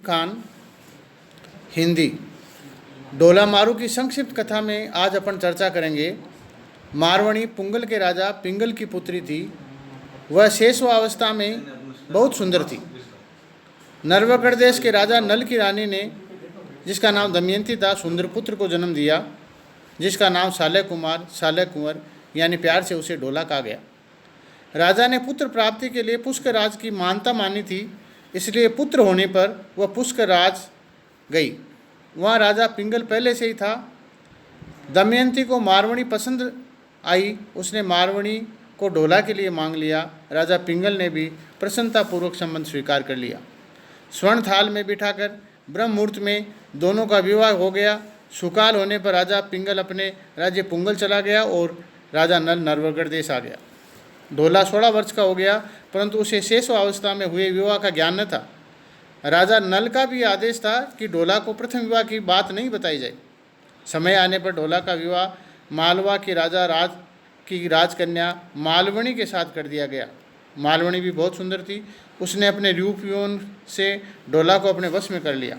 खान हिंदी। डोला मारू की संक्षिप्त कथा में आज अपन चर्चा करेंगे। मारवाणी पुंगल के राजा पिंगल की पुत्री थी। वह शेषवावस्था में बहुत सुंदर थी। नरवगढ़ देश के राजा नल की रानी ने, जिसका नाम दमयंती था, सुंदर पुत्र को जन्म दिया, जिसका नाम सालय कुंवर यानी प्यार से उसे डोला कहा गया। राजा ने पुत्र प्राप्ति के लिए पुष्कर राज की मानता मानी थी, इसलिए पुत्र होने पर वह पुष्कर राज गई। वहाँ राजा पिंगल पहले से ही था। दमयंती को मारवाणी पसंद आई। उसने मारवाणी को डोला के लिए मांग लिया। राजा पिंगल ने भी प्रसन्नतापूर्वक संबंध स्वीकार कर लिया। स्वर्ण थाल में बिठाकर ब्रह्म मुहूर्त में दोनों का विवाह हो गया। सुकाल होने पर राजा पिंगल अपने राज्य पुंगल चला गया और राजा नल नरवगढ़ देश आ गया। डोला 16 वर्ष का हो गया, परंतु उसे शेष अवस्था में हुए विवाह का ज्ञान न था। राजा नल का भी आदेश था कि डोला को प्रथम विवाह की बात नहीं बताई जाए। समय आने पर डोला का विवाह मालवा के राजा की राजकन्या मालवणी के साथ कर दिया गया। मालवणी भी बहुत सुंदर थी। उसने अपने रूप यौवन से डोला को अपने वश में कर लिया।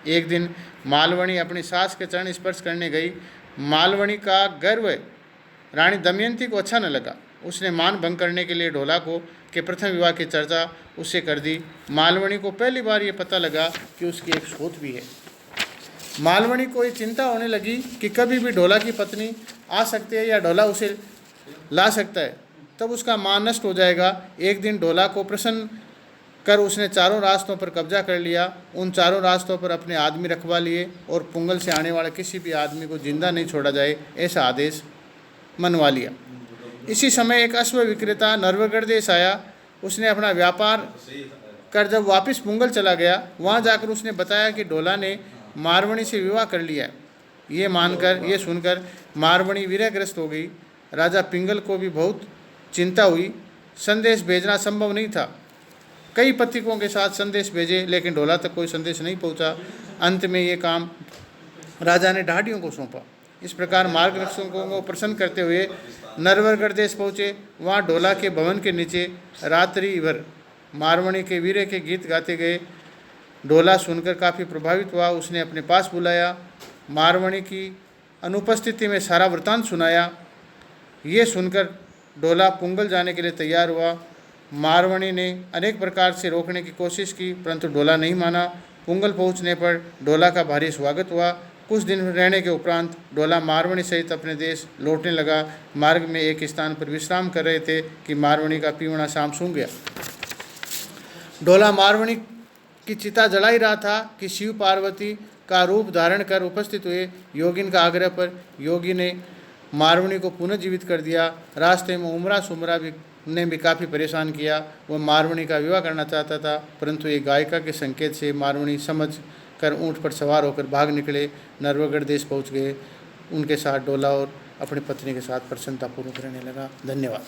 एक दिन मालवणी अपनी सास के चरण स्पर्श करने गई। मालवणी का गर्व रानी दमयंती को अच्छा न लगा। उसने मान भंग करने के लिए डोला को के प्रथम विवाह की चर्चा उससे कर दी। मालवणी को पहली बार ये पता लगा कि उसकी एक सोच भी है। मालवणी को ये चिंता होने लगी कि कभी भी डोला की पत्नी आ सकती है या डोला उसे ला सकता है, तब उसका मान नष्ट हो जाएगा। एक दिन डोला को प्रसन्न कर उसने चारों रास्तों पर कब्जा कर लिया। उन चारों रास्तों पर अपने आदमी रखवा लिए और पुंगल से आने वाले किसी भी आदमी को जिंदा नहीं छोड़ा जाए, ऐसा आदेश मनवा लिया। इसी समय एक अश्व विक्रेता नरवगढ़ देश आया। उसने अपना व्यापार कर जब वापस पुंगल चला गया, वहाँ जाकर उसने बताया कि डोला ने मारवाणी से विवाह कर लिया है। ये सुनकर मारवाणी विरहग्रस्त हो गई। राजा पिंगल को भी बहुत चिंता हुई। संदेश भेजना संभव नहीं था। कई पथिकों के साथ संदेश भेजे, लेकिन डोला तक कोई संदेश नहीं पहुँचा। अंत में ये काम राजा ने ढाडियों को सौंपा। इस प्रकार मार्गदर्शकों को प्रसन्न करते हुए नरवगढ़ देश पहुँचे। वहाँ डोला के भवन के नीचे रात्रि भर मारवाणी के वीर के गीत गाते गए। डोला सुनकर काफ़ी प्रभावित हुआ। उसने अपने पास बुलाया, मारवाणी की अनुपस्थिति में सारा वृतांत सुनाया। ये सुनकर डोला पुंगल जाने के लिए तैयार हुआ। मारवाणी ने अनेक प्रकार से रोकने की कोशिश की, परंतु डोला नहीं माना। पुंगल पहुँचने पर डोला का भारी स्वागत हुआ। कुछ दिन रहने के उपरांत डोला मारवाणी सहित अपने देश लौटने लगा। मार्ग में एक स्थान पर विश्राम कर रहे थे कि मारवाणी का पीवड़ा शाम सूंघ गया। डोला मारवाणी की चिता जला ही रहा था कि शिव पार्वती का रूप धारण कर उपस्थित हुए। योगिन का आग्रह पर योगी ने मारवाणी को पुनः जीवित कर दिया। रास्ते में उमरा सुमरा ने भी काफ़ी परेशान किया। वह मारवाणी का विवाह करना चाहता था, परंतु एक गायिका के संकेत से मारवाणी समझ कर ऊँट पर सवार होकर भाग निकले। नरवगढ़ देश पहुँच गए। उनके साथ डोला और अपनी पत्नी के साथ प्रसन्नतापूर्वक रहने लगा। धन्यवाद।